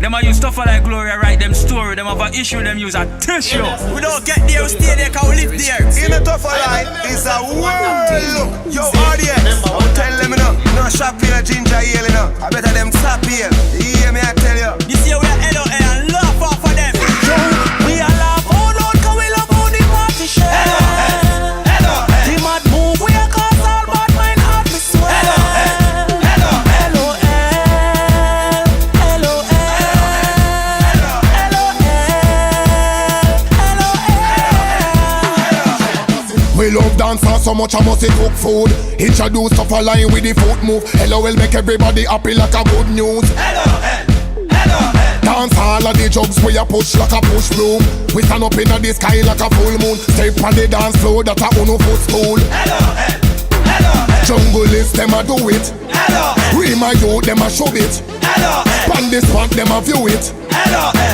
Them a use stuff like Gloria, write them story. Them have a issue, them use a tissue. We don't get there, we stay there, cause we live there. In a tougher line, it's a world look. Yo, audience, I'll tell them enough. No shop here, ginger ale enough. I better them tap here. You hear me, I tell you. You see we are LOL and laugh off for them. Yo, we are laugh all out, cause we love how the party share. The mad move, we are cause all bad mind hard to swear. We love dancers so much I must cook food. Introduce stuff a line with the foot move. LOL make everybody happy like a good news. Dance all of the jugs where you push like a push broom. We stand up in the sky like a full moon. Step on the dance floor that a uno foot school. Junglist them a do it. We my youth them a show it. Pan this spot them a view it.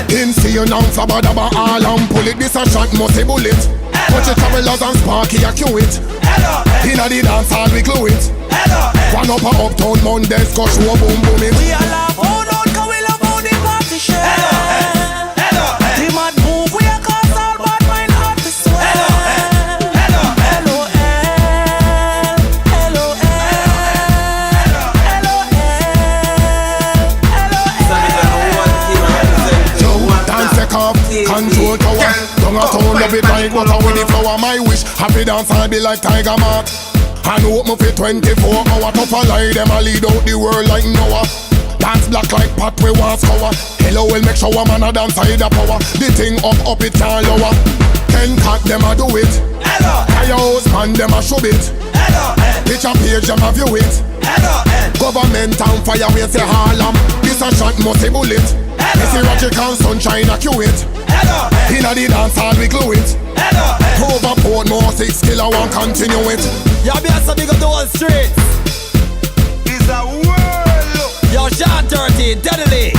Insane and flabadaba all and pull it. This a shot must a bullet. Watch the travelers and Sparky a cue it. Inna the dance hall we glue it. One up a uptown Mondays go show a boom boom it. We are laugh all out, cause we love how the party share. The mad move, we are cause all bad mind hard to swear. Dance take off, control power. Don't a town love it like butter with the flower. My wish, happy dance I'll be like Tiger Mark. And hope me for 24 hour. Tougher lie them a lead out the world like Noah. Dance black like pot we want scour. Hello will make sure man a dance side the power. The thing up it can't lower. 10 cat them a do it. Fire house man them a show it. Picture page them a view it. Government and fire we say Harlem. This a shot must a bullet. Missy Roger and sunshine a cue it. Inna the dance hall we glue it. Over Portmore 6 killer one continue it. Y'all be so big up the whole street. It's a world look. Yo, Sean 13, Deadly.